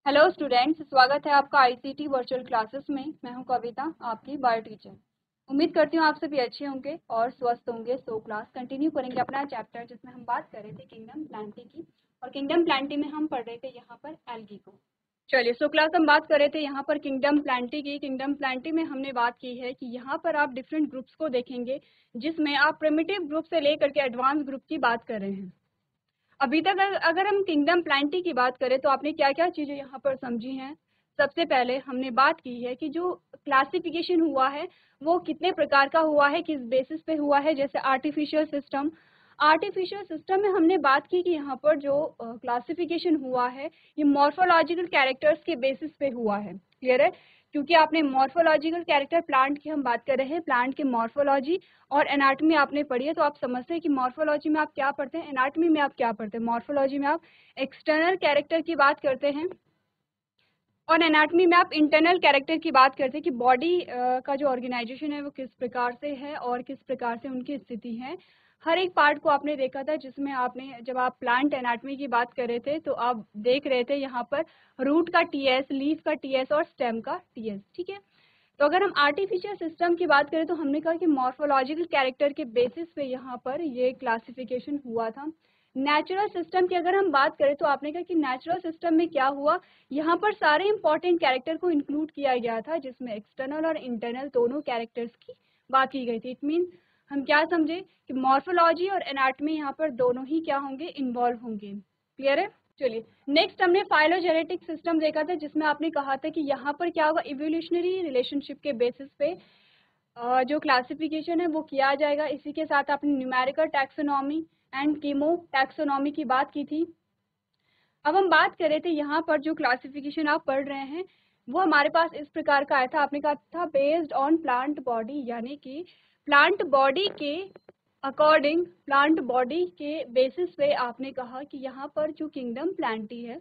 Hello students, स्वागत है आपका आईसीटी वर्चुअल क्लासेस में। मैं हूं कविता, आपकी बायो टीचर। उम्मीद करती हूं आप सभी अच्छे होंगे और स्वस्थ होंगे। सो क्लास कंटिन्यू करेंगे अपना चैप्टर जिसमें हम बात कर रहे थे किंगडम प्लांटी की, और किंगडम प्लांटी में हम पढ़ रहे थे यहाँ पर एल्गी को। चलिए, सो क्लास हम बात कर रहे थे यहाँ पर किंगडम प्लांटी की। किंगडम प्लांटी में हमने बात की है कि यहाँ पर आप डिफरेंट ग्रुप्स को देखेंगे, जिसमें आप प्रिमिटिव ग्रुप से लेकर के एडवांस ग्रुप की बात कर रहे हैं। अभी तक अगर हम किंगडम प्लांटी की बात करें तो आपने क्या क्या चीजें यहाँ पर समझी हैं। सबसे पहले हमने बात की है कि जो क्लासिफिकेशन हुआ है वो कितने प्रकार का हुआ है, किस बेसिस पे हुआ है। जैसे आर्टिफिशियल सिस्टम में हमने बात की कि यहाँ पर जो क्लासिफिकेशन हुआ है ये मॉर्फोलॉजिकल कैरेक्टर्स के बेसिस पे हुआ है। क्लियर है? क्योंकि आपने मॉर्फोलॉजिकल कैरेक्टर, प्लांट की हम बात कर रहे हैं, प्लांट के मॉर्फोलॉजी और एनाटॉमी आपने पढ़ी है, तो आप समझते हैं कि मॉर्फोलॉजी में आप क्या पढ़ते हैं, एनाटॉमी में आप क्या पढ़ते हैं। मॉर्फोलॉजी में आप एक्सटर्नल कैरेक्टर की बात करते हैं और एनाटॉमी में आप इंटरनल कैरेक्टर की बात करते हैं कि बॉडी का जो ऑर्गेनाइजेशन है वो किस प्रकार से है और किस प्रकार से उनकी स्थिति है। हर एक पार्ट को आपने देखा था, जिसमें आपने, जब आप प्लांट एनाटॉमी की बात कर रहे थे तो आप देख रहे थे यहाँ पर रूट का टीएस, लीफ का टीएस और स्टेम का टीएस। ठीक है, तो अगर हम आर्टिफिशियल सिस्टम की बात करें तो हमने कहा कि मॉर्फोलॉजिकल कैरेक्टर के बेसिस पे यहाँ पर ये क्लासिफिकेशन हुआ था। नेचुरल सिस्टम की अगर हम बात करें तो आपने कहा कि नेचुरल सिस्टम में क्या हुआ, यहाँ पर सारे इंपॉर्टेंट कैरेक्टर को इंक्लूड किया गया था, जिसमें एक्सटर्नल और इंटरनल दोनों कैरेक्टर्स की बात की गई थी। इट मीन हम क्या समझे कि मॉर्फोलॉजी और एनाटॉमी यहाँ पर दोनों ही क्या होंगे, इन्वॉल्व होंगे। क्लियर है? चलिए, नेक्स्ट हमने फाइलोजेनेटिक सिस्टम देखा था, जिसमें आपने कहा था कि यहाँ पर क्या होगा, इवोल्यूशनरी रिलेशनशिप के बेसिस पे जो क्लासिफिकेशन है वो किया जाएगा। इसी के साथ आपने numerical taxonomy and chemo taxonomy की बात की थी। अब हम बात कर रहे थे यहाँ पर जो क्लासिफिकेशन आप पढ़ रहे हैं वो हमारे पास इस प्रकार का आया था। आपने कहा था बेस्ड ऑन प्लांट बॉडी, यानी कि प्लांट बॉडी के अकॉर्डिंग, प्लांट बॉडी के बेसिस पे आपने कहा कि यहाँ पर जो किंगडम प्लांटी है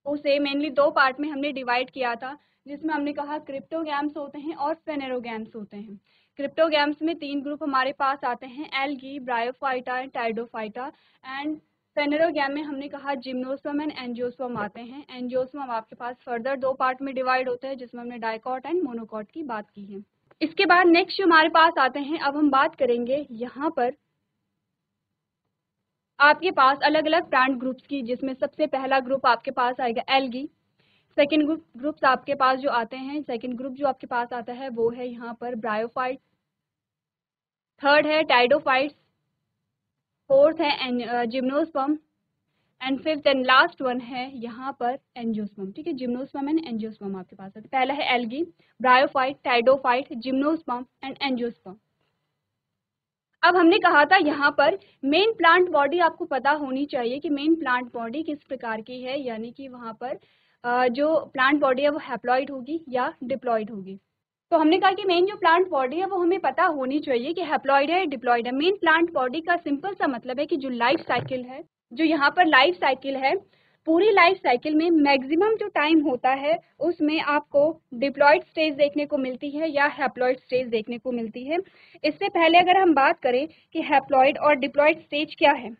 उसे मेनली दो पार्ट में हमने डिवाइड किया था, जिसमें हमने कहा क्रिप्टोगैम्स होते हैं और फेनेरोगैम्स होते हैं। क्रिप्टोगैम्स में तीन ग्रुप हमारे पास आते हैं, एल्गी, ब्रायोफाइटा एंड टाइडोफाइटा। एंड फेनेरोगैम में हमने कहा जिम्नोस्पर्म एंड एंजियोस्पर्म आते हैं। एंजियोस्पर्म आपके पास फर्दर दो पार्ट में डिवाइड होते हैं, जिसमें हमने डाइकॉट एंड मोनोकॉट की बात की है। इसके बाद नेक्स्ट जो हमारे पास आते हैं, अब हम बात करेंगे यहाँ पर आपके पास अलग अलग प्लांट ग्रुप्स की, जिसमें सबसे पहला ग्रुप आपके पास आएगा एल्गी। सेकेंड ग्रुप्स आपके पास जो आते हैं, सेकेंड ग्रुप जो आपके पास आता है वो है यहाँ पर ब्रायोफाइट, थर्ड है टाइडोफाइट्स, फोर्थ है gymnosperm and fifth and last one है यहाँ पर एंजियोस्पर्म। ठीक है, जिम्नोस्पर्म एंड एंजियोस्पर्म आपके पास है। पहला है algae, bryophyte, pteridophyte, gymnosperm and angiosperm. अब हमने कहा था यहाँ पर मेन प्लांट बॉडी आपको पता होनी चाहिए कि मेन प्लांट बॉडी किस प्रकार की है, यानी कि वहाँ पर जो प्लांट बॉडी है वो हैप्लॉइड होगी या डिप्लॉइड होगी। तो हमने कहा कि मेन जो प्लांट बॉडी है वो हमें पता होनी चाहिए कि हैप्लॉइड है या डिप्लॉइड है। मेन प्लांट बॉडी का सिंपल सा मतलब है कि जो लाइफ साइकिल है, जो यहाँ पर लाइफ साइकिल है, पूरी लाइफ साइकिल में मैक्सिमम जो टाइम होता है उसमें आपको डिप्लॉइड स्टेज देखने को मिलती है या हैप्लॉइड स्टेज देखने को मिलती है। इससे पहले अगर हम बात करें कि हैप्लॉइड और डिप्लॉइड स्टेज क्या है,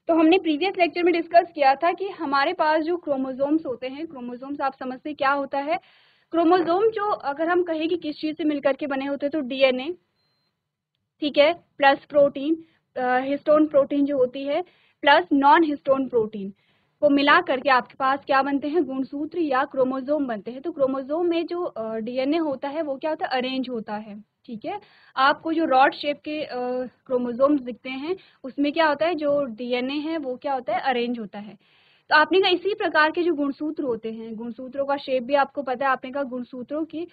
तो हमने प्रीवियस लेक्चर में डिस्कस किया था कि हमारे पास जो क्रोमोसोम्स होते हैं, क्रोमोसोम्स आप समझते क्या होता है। क्रोमोसोम जो अगर हम कहें कि किस चीज़ से मिलकर के बने होते हैं, तो डीएनए, ठीक है, प्लस प्रोटीन, हिस्टोन प्रोटीन जो होती है, प्लस नॉन हिस्टोन प्रोटीन को मिला करके आपके पास क्या बनते हैं, गुणसूत्र या क्रोमोसोम बनते हैं। तो क्रोमोसोम में जो डीएनए होता है वो क्या होता है, अरेंज होता है। ठीक है, आपको जो रॉड शेप के क्रोमोसोम्स दिखते हैं उसमें क्या होता है, जो डीएनए है वो क्या होता है, अरेंज होता है। तो आपने कहा इसी प्रकार के जो गुणसूत्र होते हैं, गुणसूत्रों का शेप भी आपको पता है। आपने कहा गुणसूत्रों की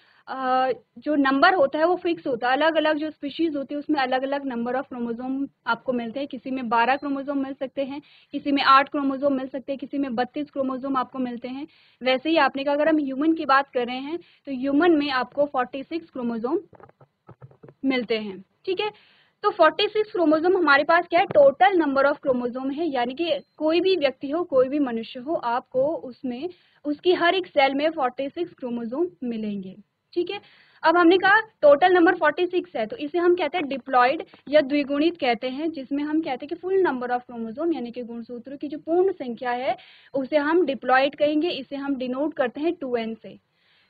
जो नंबर होता है वो फिक्स होता है। अलग अलग जो स्पीशीज होती है उसमें अलग अलग नंबर ऑफ क्रोमोसोम आपको मिलते हैं। किसी में 12 क्रोमोसोम मिल सकते हैं, किसी में 8 क्रोमोसोम मिल सकते हैं, किसी में 32 क्रोमोसोम आपको मिलते हैं। वैसे ही आपने कहा अगर हम ह्यूमन की बात कर रहे हैं तो ह्यूमन में आपको 46 क्रोमोसोम मिलते हैं। ठीक है, तो 46 क्रोमोसोम हमारे पास क्या है, टोटल नंबर ऑफ क्रोमोसोम है। यानी कि कोई भी व्यक्ति हो, कोई भी मनुष्य हो, आपको उसमें उसकी हर एक सेल में 46 क्रोमोसोम मिलेंगे। ठीक है, अब हमने कहा टोटल नंबर 46 है, तो इसे हम कहते हैं डिप्लॉयड या द्विगुणित कहते हैं, जिसमें हम कहते हैं कि फुल नंबर ऑफ क्रोमोसोम यानी कि गुणसूत्रों की जो पूर्ण संख्या है उसे हम डिप्लॉयड कहेंगे। इसे हम डिनोट करते हैं 2n से।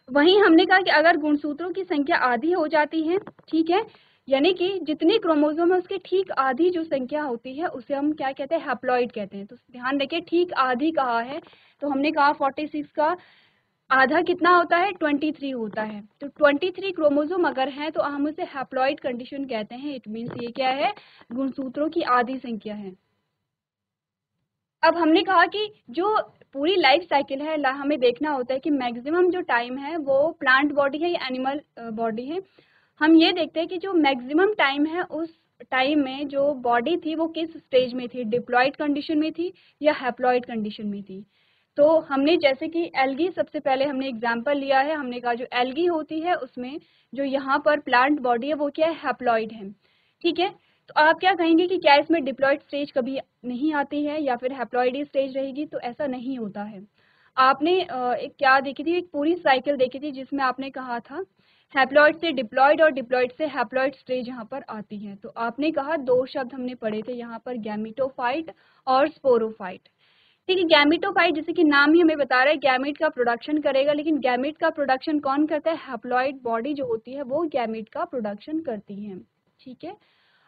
वहीं हमने कहा कि अगर गुणसूत्रों की संख्या आधी हो जाती है, ठीक है, यानी कि जितने क्रोमोसोम है उसके ठीक आधी जो संख्या होती है उसे हम क्या कहते हैं, हैप्लॉइड कहते हैं। तो ध्यान रखिए ठीक आधी कहा है, तो हमने कहा 46 का आधा कितना होता है, 23 होता है। तो 23 क्रोमोसोम अगर हैं तो हम उसे हैप्लॉइड कंडीशन कहते हैं। इट मीन्स ये क्या है, गुणसूत्रों की आधी संख्या है। अब हमने कहा कि जो पूरी लाइफ साइकिल है हमें देखना होता है कि मैक्सिमम जो टाइम है वो प्लांट बॉडी है या एनिमल बॉडी है। हम ये देखते हैं कि जो मैक्सिमम टाइम है उस टाइम में जो बॉडी थी वो किस स्टेज में थी, डिप्लॉयड कंडीशन में थी या हैप्लॉइड कंडीशन में थी। तो हमने जैसे कि एल्गी सबसे पहले हमने एग्जांपल लिया है, हमने कहा जो एल्गी होती है उसमें जो यहाँ पर प्लांट बॉडी है वो क्या है, हैप्लॉइड है, ठीक है। तो आप क्या कहेंगे कि क्या इसमें डिप्लॉयड स्टेज कभी नहीं आती है या फिर हैप्लॉइड स्टेज रहेगी? तो ऐसा नहीं होता है। आपने एक क्या देखी थी, एक पूरी साइकिल देखी थी जिसमें आपने कहा था हैप्लॉइड से डिप्लॉयड और डिप्लॉयड से हैप्लॉइड स्टेज यहाँ पर आती है। तो आपने कहा दो शब्द हमने पढ़े थे यहाँ पर, गैमीटोफाइट और स्पोरोफाइट, ठीक है। गैमीटोफाइट जैसे कि नाम ही हमें बता रहा है गैमीट का प्रोडक्शन करेगा, लेकिन गैमीट का प्रोडक्शन कौन करता है, हैप्लॉइड बॉडी जो होती है वो गैमीट का प्रोडक्शन करती है, ठीक है।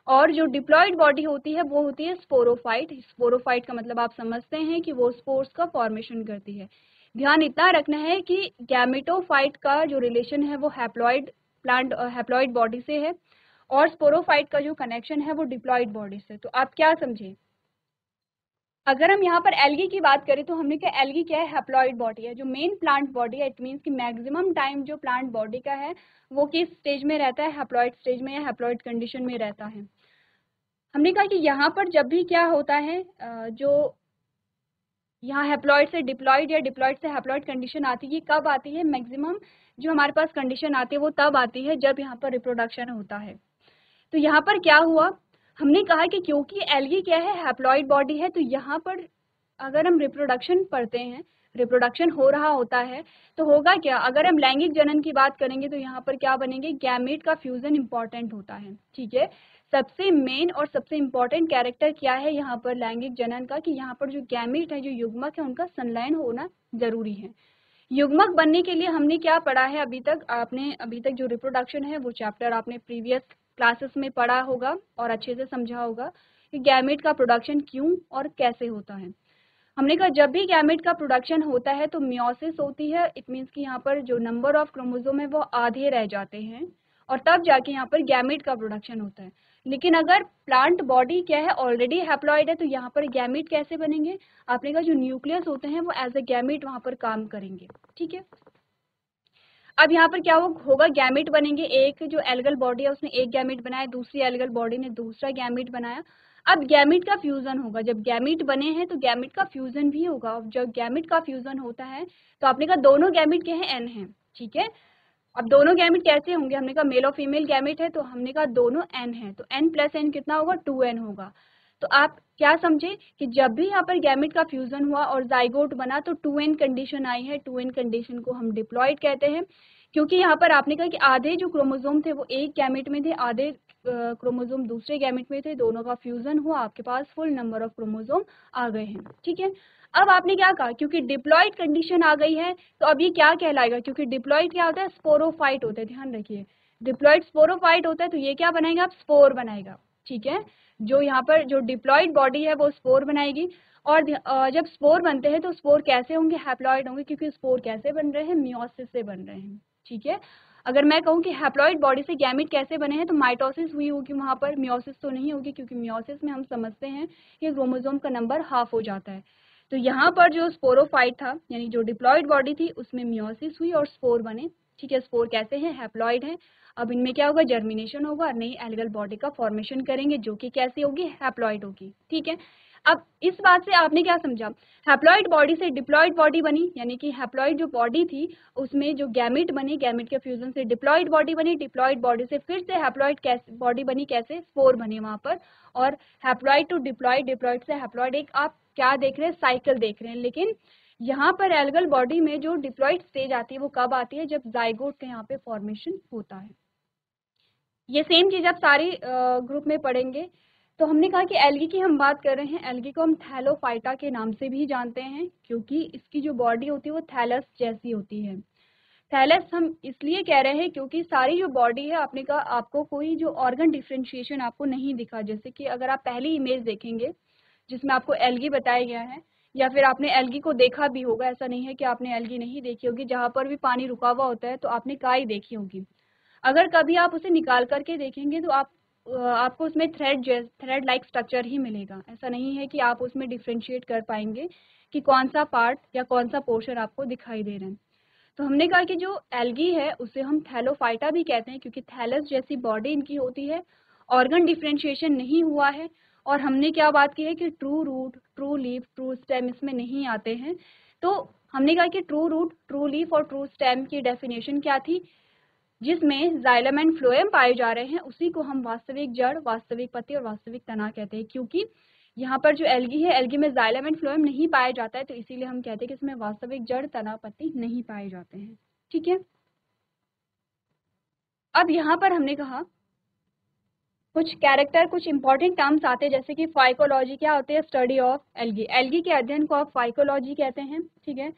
और जो डिप्लॉयड बॉडी होती है वो होती है स्पोरोफाइट। स्पोरोफाइट का मतलब आप समझते हैं कि वो स्पोर्स का फॉर्मेशन करती है। ध्यान इतना रखना है कि गैमेटोफाइट का जो रिलेशन है वो हैप्लॉइड प्लांट हैप्लॉइड बॉडी से है और स्पोरोफाइट का जो कनेक्शन है वो डिप्लॉयड बॉडी से। तो आप क्या समझे, अगर हम यहाँ पर एल्गी की बात करें तो हमने क्या, एल्गी क्या है, हैप्लॉइड बॉडी है जो मेन प्लांट बॉडी है। इट मीन्स कि मैक्सिमम टाइम जो प्लांट बॉडी का है वो किस स्टेज में रहता है, हैप्लॉइड स्टेज में या हैप्लॉइड कंडीशन में रहता है। हमने कहा कि यहाँ पर जब भी क्या होता है, जो यहाँ हैप्लॉइड से डिप्लॉइड या डिप्लॉइड से हैप्लॉइड कंडीशन आती है, ये कब आती है, मैक्सिमम जो हमारे पास कंडीशन आती है वो तब आती है जब यहाँ पर रिप्रोडक्शन होता है। तो यहाँ पर क्या हुआ, हमने कहा कि क्योंकि एल्गी क्या है, हैप्लॉइड बॉडी है, तो यहाँ पर अगर हम रिप्रोडक्शन पढ़ते हैं, रिप्रोडक्शन हो रहा होता है तो होगा क्या, अगर हम लैंगिक जनन की बात करेंगे तो यहाँ पर क्या बनेंगे, गैमेट का फ्यूजन इंपॉर्टेंट होता है, ठीक है। सबसे मेन और सबसे इम्पॉर्टेंट कैरेक्टर क्या है यहाँ पर लैंगिक जनन का, कि यहाँ पर जो गैमेट है, जो युग्मक है, उनका संलयन होना जरूरी है। युग्मक बनने के लिए हमने क्या पढ़ा है अभी तक, आपने अभी तक जो रिप्रोडक्शन है वो चैप्टर आपने प्रीवियस क्लासेस में पढ़ा होगा और अच्छे से समझा होगा कि गैमेट का प्रोडक्शन क्यों और कैसे होता है। हमने कहा जब भी गैमेट का प्रोडक्शन होता है तो मियोसिस होती है। इट मीन्स कि यहाँ पर जो नंबर ऑफ क्रोमोसोम है वो आधे रह जाते हैं और तब जाके यहाँ पर गैमेट का प्रोडक्शन होता है। लेकिन अगर प्लांट बॉडी क्या है, ऑलरेडी हैप्लॉइड है, तो यहाँ पर गैमेट कैसे बनेंगे, आपने कहा जो न्यूक्लियस होते हैं वो एज ए गैमेट वहाँ पर काम करेंगे, ठीक है। अब यहाँ पर क्या होगा, गैमेट बनेंगे, एक जो एल्गल बॉडी है उसने एक गैमेट बनाया, दूसरी एल्गल बॉडी ने दूसरा गैमेट बनाया। अब गैमेट का फ्यूजन होगा, जब गैमेट बने हैं तो गैमेट का फ्यूजन भी होगा। अब जब गैमेट का फ्यूजन होता है तो आपने कहा दोनों गैमेट के हैं, एन है, ठीक है। अब दोनों गैमेट कैसे होंगे, हमने कहा मेल और फीमेल गैमेट है तो हमने कहा दोनों एन है, तो एन प्लस एन कितना होगा, 2n होगा। तो आप क्या समझे कि जब भी यहाँ पर गैमेट का फ्यूजन हुआ और जाइगोट बना तो 2n कंडीशन आई है। 2n कंडीशन को हम डिप्लॉयड कहते हैं, क्योंकि यहाँ पर आपने कहा कि आधे जो क्रोमोसोम थे वो एक गैमेट में थे, आधे क्रोमोसोम दूसरे गैमेट में थे, दोनों का फ्यूजन हुआ, आपके पास फुल नंबर ऑफ क्रोमोसोम आ गए हैं, ठीक है। अब आपने क्या कहा, क्योंकि डिप्लॉयड कंडीशन आ गई है तो अब ये क्या कहलाएगा, क्योंकि डिप्लॉयड क्या होता है, स्पोरोफाइट होता है, ध्यान रखिए डिप्लॉयड स्पोरोफाइट होता है, तो ये क्या बनाएगा, आप स्पोर बनाएगा, ठीक है। जो यहाँ पर जो डिप्लॉयड बॉडी है वो स्पोर बनाएगी। और जब स्पोर बनते हैं तो स्पोर कैसे होंगे, हैप्लॉयड होंगे, क्योंकि स्पोर कैसे बन रहे हैं, मियोसिस से बन रहे हैं, ठीक है। अगर मैं कहूँ कि हैप्लॉइड बॉडी से गैमेट कैसे बने हैं तो माइटोसिस हुई होगी वहाँ पर, मियोसिस तो नहीं होगी, क्योंकि मियोसिस में हम समझते हैं कि क्रोमोसोम का नंबर हाफ हो जाता है। तो यहाँ पर जो स्पोरोफाइट था यानी जो डिप्लॉयड बॉडी थी उसमें मियोसिस हुई और स्पोर बने, ठीक है। स्पोर कैसे हैं, हैप्लॉइड है। अब इनमें क्या होगा, जर्मिनेशन होगा, नई एल्गल बॉडी का फॉर्मेशन करेंगे जो कि कैसी होगी, हैप्लॉइड होगी, ठीक है। अब इस बात से आपने क्या समझा, हैप्लॉइड बॉडी से डिप्लॉयड बॉडी बनी, यानी कि हैप्लॉइड जो बॉडी थी उसमें जो गैमेट बने, गैमेट के फ्यूजन से डिप्लॉयड बॉडी बनी, डिप्लॉयड बॉडी से फिर से हैप्लॉइड कैसे बॉडी बनी, कैसे, स्पोर बने वहां पर। और हैप्लॉइड टू डिप्लॉयड, डिप्लॉयड से हैप्लॉइड, एक आप क्या देख रहे हैं, साइकिल देख रहे हैं। लेकिन यहाँ पर एल्गल बॉडी में जो डिप्लॉइड स्टेज आती है वो कब आती है, जब जाइगोट का यहाँ पे फॉर्मेशन होता है। ये सेम चीज आप सारी ग्रुप में पढ़ेंगे। तो हमने कहा कि एल्गी की हम बात कर रहे हैं, एल्गी को हम थैलोफाइटा के नाम से भी जानते हैं क्योंकि इसकी जो बॉडी होती है वो थैलस जैसी होती है। थैलस हम इसलिए कह रहे हैं क्योंकि सारी जो बॉडी है आपने कहा आपको कोई जो ऑर्गन डिफ्रेंशिएशन आपको नहीं दिखा। जैसे कि अगर आप पहली इमेज देखेंगे जिसमें आपको एल्गी बताया गया है, या फिर आपने एल्गी को देखा भी होगा, ऐसा नहीं है कि आपने एल्गी नहीं देखी होगी, जहाँ पर भी पानी रुका हुआ होता है तो आपने काई देखी होगी। अगर कभी आप उसे निकाल करके देखेंगे तो आपको उसमें थ्रेड लाइक स्ट्रक्चर ही मिलेगा। ऐसा नहीं है कि आप उसमें डिफ्रेंशिएट कर पाएंगे कि कौन सा पार्ट या कौन सा पोर्शन आपको दिखाई दे रहा है। तो हमने कहा कि जो एल्गी है उसे हम थैलोफाइटा भी कहते हैं क्योंकि थैलस जैसी बॉडी इनकी होती है, ऑर्गन डिफ्रेंशिएशन नहीं हुआ है। और हमने क्या बात की है कि true root, true leaf, true stem इसमें नहीं आते हैं। तो हमने कहा कि ट्रू रूट, ट्रू लीफ और ट्रू स्टेम की डेफिनेशन क्या थी, जिसमें जाइलम एंड फ्लोएम पाए जा रहे हैं उसी को हम वास्तविक जड़, वास्तविक पत्ती और वास्तविक तना कहते हैं। क्योंकि यहाँ पर जो एल्गी है, एल्गी में जाइलम एंड फ्लोएम नहीं पाया जाता है, तो इसीलिए हम कहते हैं कि इसमें वास्तविक जड़, तना, पत्ती नहीं पाए जाते हैं। ठीक है, अब यहाँ पर हमने कहा कुछ कैरेक्टर, कुछ इंपॉर्टेंट टर्म्स आते हैं जैसे कि फाइकोलॉजी क्या होती है, स्टडी ऑफ एल्गी। एल्गी के अध्ययन को आप फाइकोलॉजी कहते हैं। ठीक है,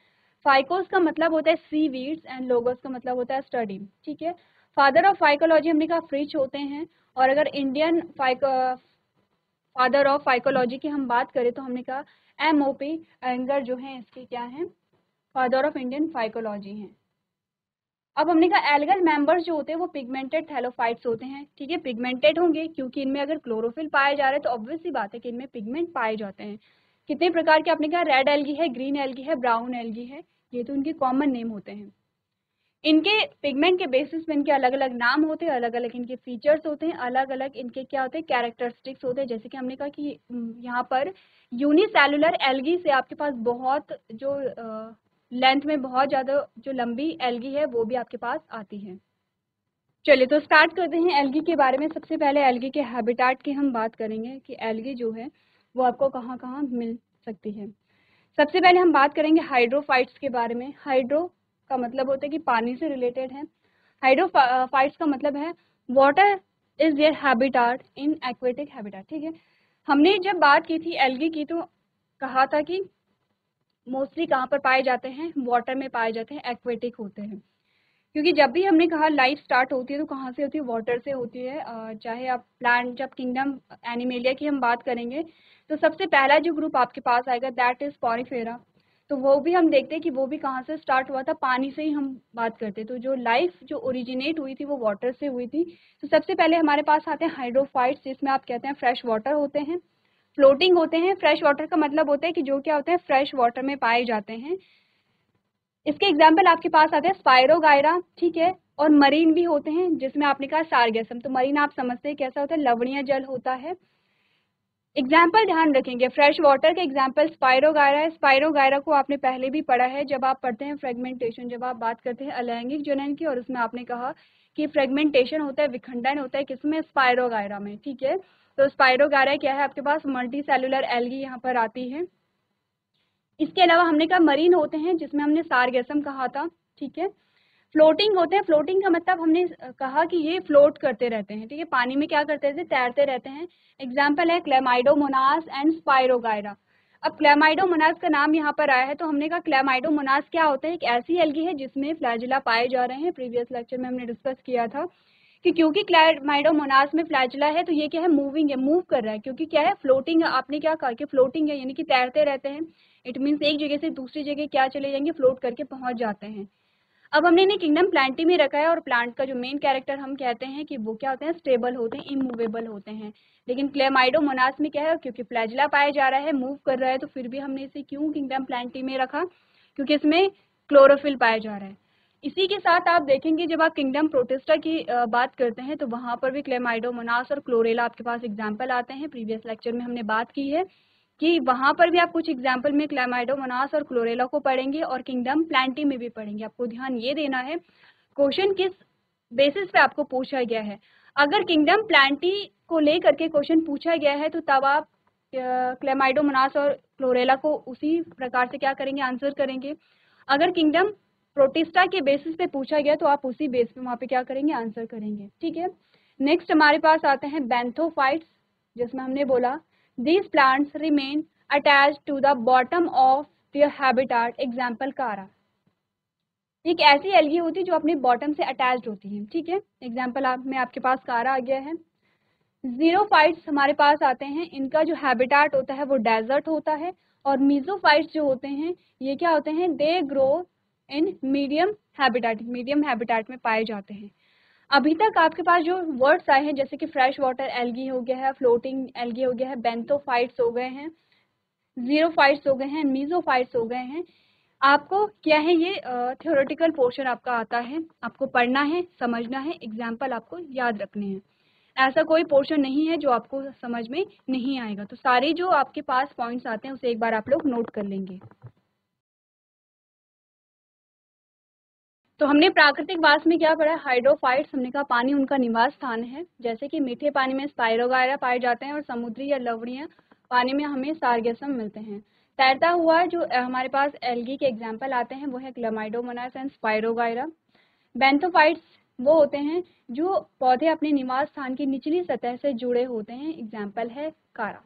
फाइकोस का मतलब होता है सी वीड्स एंड लोगोस का मतलब होता है स्टडी। ठीक है, फादर ऑफ फाइकोलॉजी हमने कहा फ्रिच होते हैं। और अगर इंडियन फादर ऑफ फाइकोलॉजी की हम बात करें तो हमने कहा MOP एंगर जो है इसके क्या है, फादर ऑफ इंडियन फाइकोलॉजी हैं। अब हमने कहा एल्गल मेंबर्स जो होते हैं वो पिगमेंटेड थैलोफाइट्स होते हैं। ठीक है, पिगमेंटेड होंगे क्योंकि इनमें अगर क्लोरोफिल पाया जा रहा है तो ऑब्वियस सी बात है कि इनमें पिगमेंट पाए जाते हैं। कितने प्रकार के आपने कहा, रेड एल्गी है, ग्रीन एल्गी है, ब्राउन एल्गी है, ये तो उनके कॉमन नेम होते हैं। इनके पिगमेंट के बेसिस पे इनके अलग अलग नाम होते हैं, अलग अलग इनके फीचर्स होते हैं, अलग अलग इनके क्या होते हैं, कैरेक्टरिस्टिक्स होते हैं। जैसे कि हमने कहा कि यहाँ पर यूनिसेलुलर एल्गी से आपके पास बहुत जो लेंथ में बहुत ज़्यादा जो लंबी एल्गी है वो भी आपके पास आती है। चलिए तो स्टार्ट करते हैं एल्गी के बारे में। सबसे पहले एल्गी के हैबिटेट की हम बात करेंगे कि एल्गी जो है वो आपको कहाँ कहाँ मिल सकती है। सबसे पहले हम बात करेंगे हाइड्रोफाइट्स के बारे में। हाइड्रो का मतलब होता है कि पानी से रिलेटेड है। हाइड्रोफाइट्स का मतलब है water is their habitat in aquatic habitat. ठीक है, हमने जब बात की थी एल्गी की तो कहा था कि मोस्टली कहाँ पर पाए जाते हैं, वाटर में पाए जाते हैं, एक्वेटिक होते हैं। क्योंकि जब भी हमने कहा लाइफ स्टार्ट होती है तो कहाँ से होती है, वाटर से होती है। चाहे आप प्लांट, जब किंगडम एनिमेलिया की हम बात करेंगे तो सबसे पहला जो ग्रुप आपके पास आएगा दैट इज पॉरीफेरा। तो वो भी हम देखते हैं कि वो भी कहाँ से स्टार्ट हुआ था, पानी से ही हम बात करते। तो जो लाइफ जो ओरिजिनेट हुई थी वो वाटर से हुई थी। तो सबसे पहले हमारे पास आते हैं हाइड्रोफाइट्स, जिसमें आप कहते हैं फ्रेश वाटर होते हैं, फ्लोटिंग होते हैं। फ्रेश वाटर का मतलब होता है कि जो क्या होते हैं, फ्रेश वाटर में पाए जाते हैं। इसके एग्जाम्पल आपके पास आते हैं स्पाइरोगायरा। ठीक है, और मरीन भी होते हैं जिसमें आपने कहा सार्गेसम। तो मरीन आप समझते हैं कैसा होता है, लवणीय जल होता है। एग्जाम्पल ध्यान रखेंगे, फ्रेश वाटर के एग्जाम्पल स्पाइरोगायरा है। स्पाइरोगायरा को आपने पहले भी पढ़ा है जब आप पढ़ते हैं फ्रेगमेंटेशन, जब आप बात करते हैं अलैंगिक जनन की, और उसमें आपने कहा कि फ्रेगमेंटेशन होता है, विखंडन होता है किसमें, स्पाइरोगायरा में। ठीक है, तो स्पाइरोगायरा क्या है, आपके पास मल्टी सेलुलर एल्गी यहाँ पर आती है। इसके अलावा हमने कहा मरीन होते हैं जिसमें हमने सार्गेसम कहा था। ठीक है, फ्लोटिंग होते हैं। फ्लोटिंग का मतलब हमने कहा कि ये फ्लोट करते रहते हैं। ठीक है, पानी में क्या करते हैं, तैरते रहते हैं। एग्जाम्पल है क्लेमाइडोमोनास एंड स्पाइरोगायरा। अब क्लेमाइडोमोनास का नाम यहाँ पर आया है तो हमने कहा क्लेमाइडोमोनास क्या होता है, एक ऐसी एल्गी है जिसमें फ्लैजिला पाए जा रहे हैं। प्रीवियस लेक्चर में हमने डिस्कस किया था कि क्योंकि क्लेमाइडोमोनास में फ्लैजिला है तो ये क्या है, मूविंग है, मूव कर रहा है। क्योंकि क्या है, फ्लोटिंग, आपने क्या कहा कि फ्लोटिंग है यानी कि तैरते रहते हैं। इट मीन्स एक जगह से दूसरी जगह क्या चले जाएंगे, फ्लोट करके पहुंच जाते हैं। अब हमने इन्हें किंगडम प्लांटी में रखा है, और प्लांट का जो मेन कैरेक्टर हम कहते हैं कि वो क्या होते हैं, स्टेबल होते हैं, इमूवेबल होते हैं। लेकिन क्लेमाइडोमोनास में क्या है, क्योंकि फ्लैजिला पाया जा रहा है, मूव कर रहा है, तो फिर भी हमने इसे क्यों किंगडम प्लांटी में रखा, क्योंकि इसमें क्लोरोफिल पाया जा रहा है। इसी के साथ आप देखेंगे जब आप किंगडम प्रोटिस्टा की बात करते हैं तो वहां पर भी क्लेमाइडोमोनास और क्लोरेला आपके पास एग्जाम्पल आते हैं। प्रीवियस लेक्चर में हमने बात की है कि वहां पर भी आप कुछ एग्जाम्पल में क्लेमाइडोमोनास और क्लोरेला को पढ़ेंगे और किंगडम प्लांटी में भी पढ़ेंगे। आपको ध्यान ये देना है क्वेश्चन किस बेसिस पे आपको पूछा गया है। अगर किंगडम प्लांटी को लेकर के क्वेश्चन पूछा गया है तो तब आप क्लेमाइडोमोनास और क्लोरेला को उसी प्रकार से क्या करेंगे, आंसर करेंगे। अगर किंगडम प्रोटिस्टा के बेसिस पे पूछा गया तो आप उसी बेस पे वहाँ पे क्या करेंगे, आंसर करेंगे। ठीक है, नेक्स्ट हमारे पास आते हैं बेंथोफाइट्स, जिसमें हमने बोला these plants remain attached to the bottom of their habitat, example Chara. एक ऐसी एल्गी होती है जो अपने बॉटम से अटैच्ड होती है। ठीक है, एग्जाम्पल में आपके पास कारा आ गया है। जीरोफाइट्स हमारे पास आते हैं, इनका जो हैबिटेट होता है वो डेजर्ट होता है। और मीजोफाइट्स जो होते हैं ये क्या होते हैं, they grow in medium habitat में पाए जाते हैं। अभी तक आपके पास जो वर्ड्स आए हैं जैसे कि फ्रेश वाटर एल्गी हो गया है, फ्लोटिंग एल्गी हो गया है, बेंथोफाइट्स हो गए हैं, जीरोफाइट्स हो गए हैं, मीजोफाइट्स हो गए हैं, आपको क्या है ये थ्योरेटिकल पोर्शन आपका आता है, आपको पढ़ना है, समझना है, एग्जाम्पल आपको याद रखने हैं। ऐसा कोई पोर्शन नहीं है जो आपको समझ में नहीं आएगा। तो सारे जो आपके पास पॉइंट्स आते हैं उसे एक बार आप लोग नोट कर लेंगे। तो हमने प्राकृतिक वास में क्या पढ़ा, हाइड्रोफाइट्स, हमने कहा पानी उनका निवास स्थान है, जैसे कि मीठे पानी में स्पाइरोगायरा पाए जाते हैं और समुद्री या लवणीय पानी में हमें सार्गेसम मिलते हैं। तैरता हुआ जो हमारे पास एल्गी के एग्जाम्पल आते हैं वो है क्लैमाइडोमोनास एंड स्पाइरोगायरा। बेंथोफाइट्स वो होते हैं जो पौधे अपने निवास स्थान की निचली सतह से जुड़े होते हैं, एग्जाम्पल है कारा।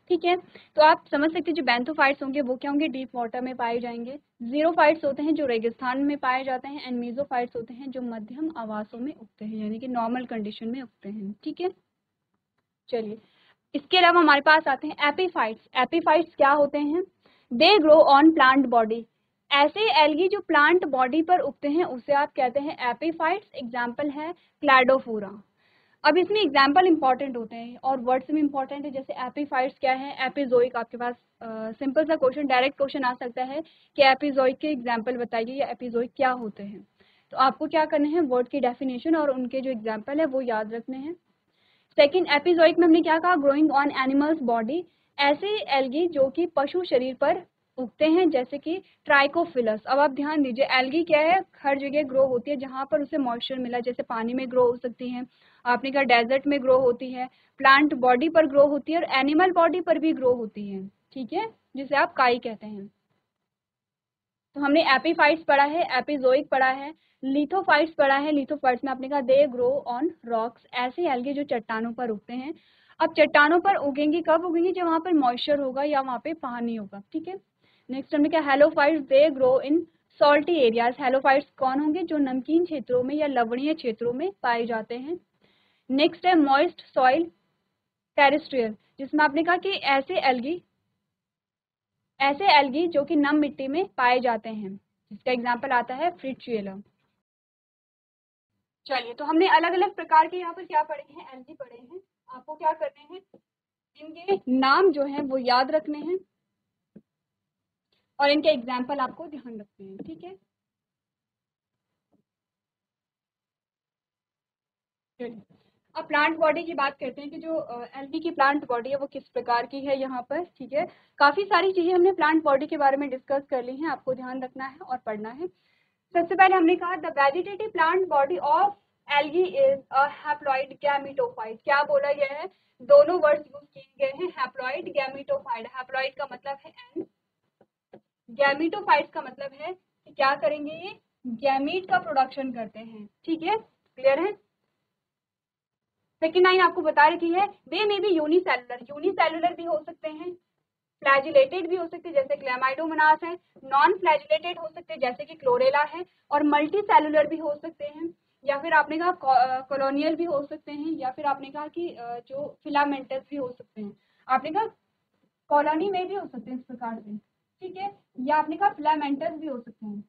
ठीक है, तो आप समझ सकते हैं जो बेंथोफाइट्स होंगे वो क्या होंगे, डीप वाटर में पाए जाएंगे। जीरोफाइट्स होते हैं जो रेगिस्तान में पाए जाते हैं, एंड मीजोफाइट्स होते हैं जो मध्यम आवासों में उगते हैं, यानी कि नॉर्मल कंडीशन में उगते हैं। ठीक है, चलिए इसके अलावा हमारे पास आते हैं एपीफाइट्स। एपीफाइट्स क्या होते हैं, they grow on plant body, ऐसे एल्गी जो प्लांट बॉडी पर उगते हैं उसे आप कहते हैं एपीफाइट्स, एग्जाम्पल है क्लैडोफोरा। अब इसमें एग्जाम्पल इंपॉर्टेंट होते हैं और वर्ड्स में इंपॉर्टेंट है, जैसे एपीफाइट्स क्या है, एपिजोइक। आपके पास सिंपल सा क्वेश्चन, डायरेक्ट क्वेश्चन आ सकता है कि एपिजोइक के एग्जाम्पल बताइए या एपिजोइक क्या होते हैं। तो आपको क्या करना है, वर्ड की डेफिनेशन और उनके जो एग्जाम्पल है वो याद रखने हैं। सेकंड, एपिजोइक में हमने क्या कहा, ग्रोइंग ऑन एनिमल्स बॉडी, ऐसे एल्गी जो कि पशु शरीर पर उगते हैं, जैसे कि ट्राइकोफिलस। अब आप ध्यान दीजिए, एल्गी क्या है, हर जगह ग्रो होती है जहां पर उसे मॉइस्चर मिला, जैसे पानी में ग्रो हो सकती है, आपने कहा डेजर्ट में ग्रो होती है, प्लांट बॉडी पर ग्रो होती है और एनिमल बॉडी पर भी ग्रो होती है। ठीक है, जिसे आप काई कहते हैं। तो हमने एपीफाइट्स पढ़ा है, एपिजोइक पढ़ा है, लिथोफाइट्स पढ़ा है। लिथोफाइट्स में आपने कहा दे ग्रो ऑन रॉक्स, ऐसे एल्गे जो चट्टानों पर उगते हैं। अब चट्टानों पर उगेंगी, कब उगेंगी, जब वहां पर मॉइस्चर होगा या वहां पे पानी होगा। ठीक है, नेक्स्ट हमने क्या, halophytes, they grow in salty areas. Halophytes कौन होंगे, जो नमकीन क्षेत्रों में या लवणीय क्षेत्रों में पाए जाते हैं। नेक्स्ट है मॉइस्ट सॉइल टेरेस्ट्रियल, जिसमें आपने कहा कि ऐसे एल्गी जो कि नम मिट्टी में पाए जाते हैं, जिसका एग्जाम्पल आता है फ्रिट्रिएला। चलिए, तो हमने अलग अलग प्रकार के यहाँ पर क्या पढ़े हैं, एल्गी पढ़े हैं। आपको क्या करने हैं, इनके नाम जो हैं वो याद रखने हैं और इनके एग्जाम्पल आपको ध्यान रखने हैं। ठीक है, चलिए अब प्लांट बॉडी की बात करते हैं कि जो एल्गी की प्लांट बॉडी है वो किस प्रकार की है यहाँ पर। ठीक है, काफी सारी चीजें हमने प्लांट बॉडी के बारे में डिस्कस कर ली हैं, आपको ध्यान रखना है और पढ़ना है। सबसे पहले हमने कहा the vegetative plant body of algae is a haploid gametophyte. क्या बोला गया है, दोनों वर्ड्स यूज किए गए हैं, हैप्लॉइड गैमेटोफाइट। हैप्लॉइड का मतलब है एन, गैमेटोफाइट का मतलब है कि क्या करेंगे, ये गैमीट का प्रोडक्शन करते हैं। ठीक है, क्लियर है। सेकेंड लाइन आपको बता रखी है, दे में भी यूनिसेलुलर, यूनिसेलुलर भी हो सकते हैं, फ्लैजिलेटेड भी हो सकते हैं जैसे क्लैमाइडोमोनास है, नॉन फ्लैजिलेटेड हो सकते हैं जैसे कि क्लोरेला है, और मल्टी सेलुलर भी हो सकते हैं, या फिर आपने कहा कॉलोनियल भी हो सकते हैं, या फिर आपने कहा कि जो फिलामेंटस भी हो सकते हैं। आपने कहा कॉलोनी में भी हो सकते हैं इस प्रकार से। ठीक है, या आपने कहा फिलामेंटस भी हो सकते हैं।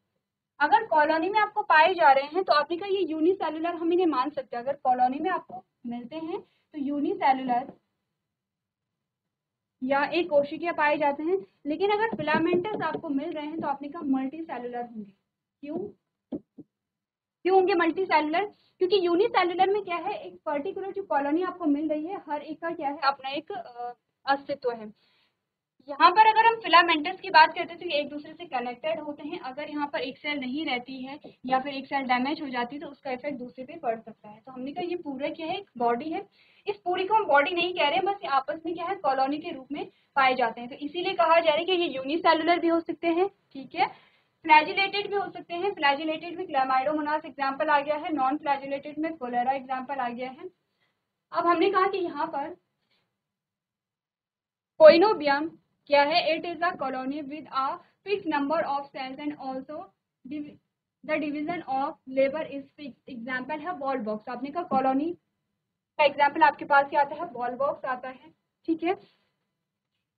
अगर कॉलोनी में आपको पाए जा रहे हैं तो आपने कहा ये यूनिसेलुलर हम इन्हें मान सकते हैं। अगर कॉलोनी में आपको मिलते हैं तो यूनिसेलुलर या एक कोशिकीय पाए जाते हैं, लेकिन अगर फिलामेंटस आपको मिल रहे हैं तो आपने कहा मल्टी सेलुलर होंगे। क्यों होंगे मल्टी सेलुलर, क्योंकि यूनिसेलुलर में क्या है, एक पर्टिकुलर जो कॉलोनी आपको मिल रही है हर एक का क्या है, अपना एक अस्तित्व है। यहाँ पर अगर हम फिलामेंटस की बात करते हैं तो ये एक दूसरे से कनेक्टेड होते हैं। अगर यहाँ पर एक सेल नहीं रहती है या फिर एक सेल डैमेज हो जाती है तो उसका इफेक्ट दूसरे पे पड़ सकता है। तो हमने कहा ये पूरा क्या है, एक बॉडी है। इस पूरी को हम बॉडी नहीं कह रहे हैं, बस ये आपस में क्या है, कॉलोनी के रूप में पाए जाते हैं। तो इसीलिए कहा जा रहा है कि ये यूनिसेलुलर भी हो सकते हैं, ठीक है, फ्लैजिलेटेड भी हो सकते हैं। फ्लैजिलेटेड में क्लैमाइडोमोनास एग्जाम्पल आ गया है, नॉन फ्लैजिलेटेड में कोलेरा एग्जाम्पल आ गया है। अब हमने कहा कि यहाँ पर कोइनोबियम क्या है, it is a colony with a fix number of cells and also the division of labour is fix. Example है बॉल बॉक्स। आपने कहा कॉलोनी का एग्जाम्पल आपके पास क्या आता है, बॉल बॉक्स आता है, ठीक है।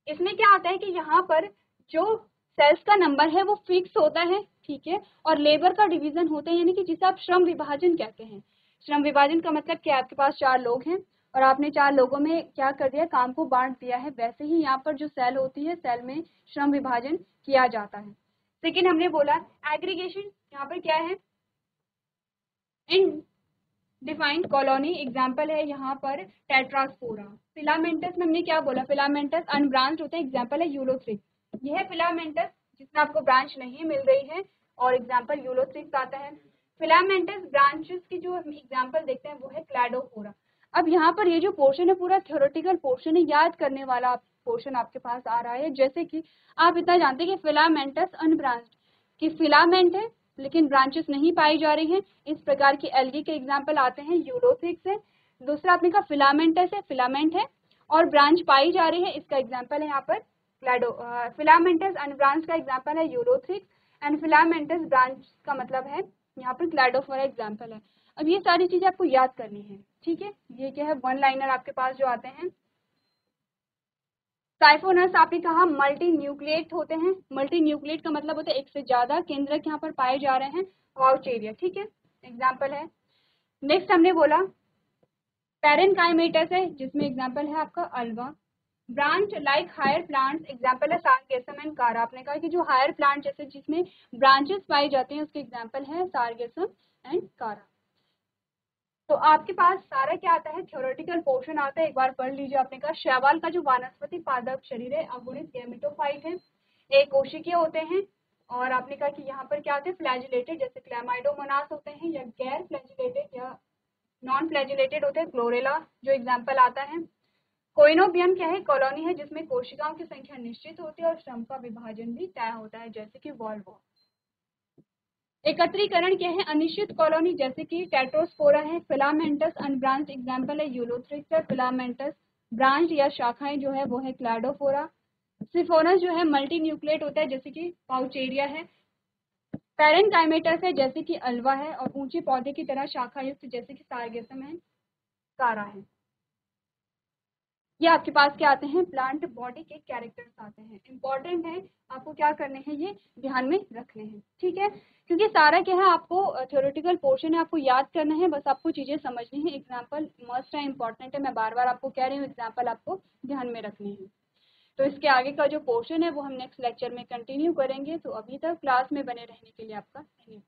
इसमें क्या आता है कि यहाँ पर जो सेल्स का नंबर है वो फिक्स होता है, ठीक है, और लेबर का डिवीजन होता है, यानी कि जिसे आप श्रम विभाजन कहते हैं। श्रम विभाजन का मतलब क्या, आपके पास 4 लोग हैं और आपने 4 लोगों में क्या कर दिया, काम को बांट दिया है। वैसे ही यहाँ पर जो सेल होती है, सेल में श्रम विभाजन किया जाता है। लेकिन हमने बोला एग्रीगेशन, यहाँ पर क्या है, इन डिफाइंड कॉलोनी एग्जाम्पल है यहाँ पर टेट्रास्पोरा। फिलामेंटस में हमने क्या बोला, फिलामेंटस अनब्रांच्ड होते हैं, एग्जाम्पल है यूलोथ्रिक्स। यह है फिलामेंटस जिसमें आपको ब्रांच नहीं मिल रही है और एग्जाम्पल यूलोथ्रिक्स आता है। फिलामेंटस ब्रांचेस की जो हम एग्जाम्पल देखते हैं वो है क्लैडोफोरा। अब यहाँ पर ये जो पोर्शन है पूरा थ्योरेटिकल पोर्शन है, याद करने वाला पोर्शन आपके पास आ रहा है। जैसे कि आप इतना जानते हैं कि फिलामेंटस अनब्रांच्ड, कि फिलामेंट है लेकिन ब्रांचेस नहीं पाई जा रही हैं, इस प्रकार की एल्गी के एग्जाम्पल आते हैं, यूलोथ्रिक्स है। दूसरा आपने कहा फिलामेंटस है, फिलामेंट है और ब्रांच पाई जा रही है, इसका एग्जाम्पल है यहाँ पर क्लैडो। फिलामेंटस अनब्रांच का एग्जाम्पल है यूलोथ्रिक्स एंड फिलामेंटस ब्रांच का मतलब है यहाँ पर क्लैडोफोरा एग्जाम्पल है। अब ये सारी चीजें आपको याद करनी है, ठीक है। ये क्या है, वन लाइनर आपके पास जो आते हैं। साइफोनस आपने कहा मल्टी न्यूक्लिएट होते हैं। मल्टी न्यूक्लिएट का मतलब होता है एक से ज्यादा केंद्रक यहाँ पर पाए जा रहे हैं, वाउचेरिया, ठीक है, एग्जाम्पल है। नेक्स्ट हमने बोला पैरेनकाइमेटस है, जिसमें एग्जाम्पल है आपका ulva. Branch like higher plants, example है सारगेसम एंड कारा। आपने कहा कि जो हायर प्लांट जैसे जिसमें ब्रांचेस पाई जाते हैं उसके एग्जाम्पल है सारगेसम एंड कारा। तो आपके पास सारा क्या आता है, थ्योरेटिकल पोर्शन आता है, एक बार पढ़ लीजिए। आपने कहा शैवाल का जो वानस्पतिक पादप शरीर है अगुणित गैमेटोफाइट है, एक कोशिकीय होते हैं। और आपने कहा कि यहाँ पर क्या होते हैं, फ्लैजिलेटेड जैसे क्लैमाइडोमोनास होते हैं, या गैर फ्लैजिलेटेड या नॉन फ्लैजिलेटेड होते हैं, क्लोरेला जो एग्जाम्पल आता है। कोइनोबियम क्या है, कॉलोनी है जिसमें कोशिकाओं की संख्या निश्चित होती है और श्रम का विभाजन भी तय होता है, जैसे कि वॉल्व। एकत्रीकरण क्या है, अनिश्चित कॉलोनी जैसे कि टेट्रोस्पोरा है। फिलामेंटस अनब्रांच एग्जाम्पल है यूलोथ्रिक्स है। फिलामेंटस ब्रांच या शाखाएं जो है वो है क्लैडोफोरा। सिफोनस जो है मल्टी न्यूक्लिएट होता है जैसे कि पाउचेरिया है। पैरेनकाइमेटस है जैसे कि अल्वा है, और ऊंचे पौधे की तरह शाखा युक्त जैसे कि सारगेसम है, कारा है। ये आपके पास क्या आते हैं, प्लांट बॉडी के कैरेक्टर्स आते हैं। इंपॉर्टेंट है, आपको क्या करने हैं, ये ध्यान में रखने हैं, ठीक है। क्योंकि सारा क्या है, आपको थ्योरेटिकल पोर्शन है, आपको याद करना है, बस आपको चीजें समझनी है। एग्जाम्पल मस्ट है, इंपॉर्टेंट है, मैं बार बार आपको कह रही हूँ, एग्जाम्पल आपको ध्यान में रखने हैं। तो इसके आगे का जो पोर्शन है वो हम नेक्स्ट लेक्चर में कंटिन्यू करेंगे। तो अभी तक क्लास में बने रहने के लिए आपका धन्यवाद।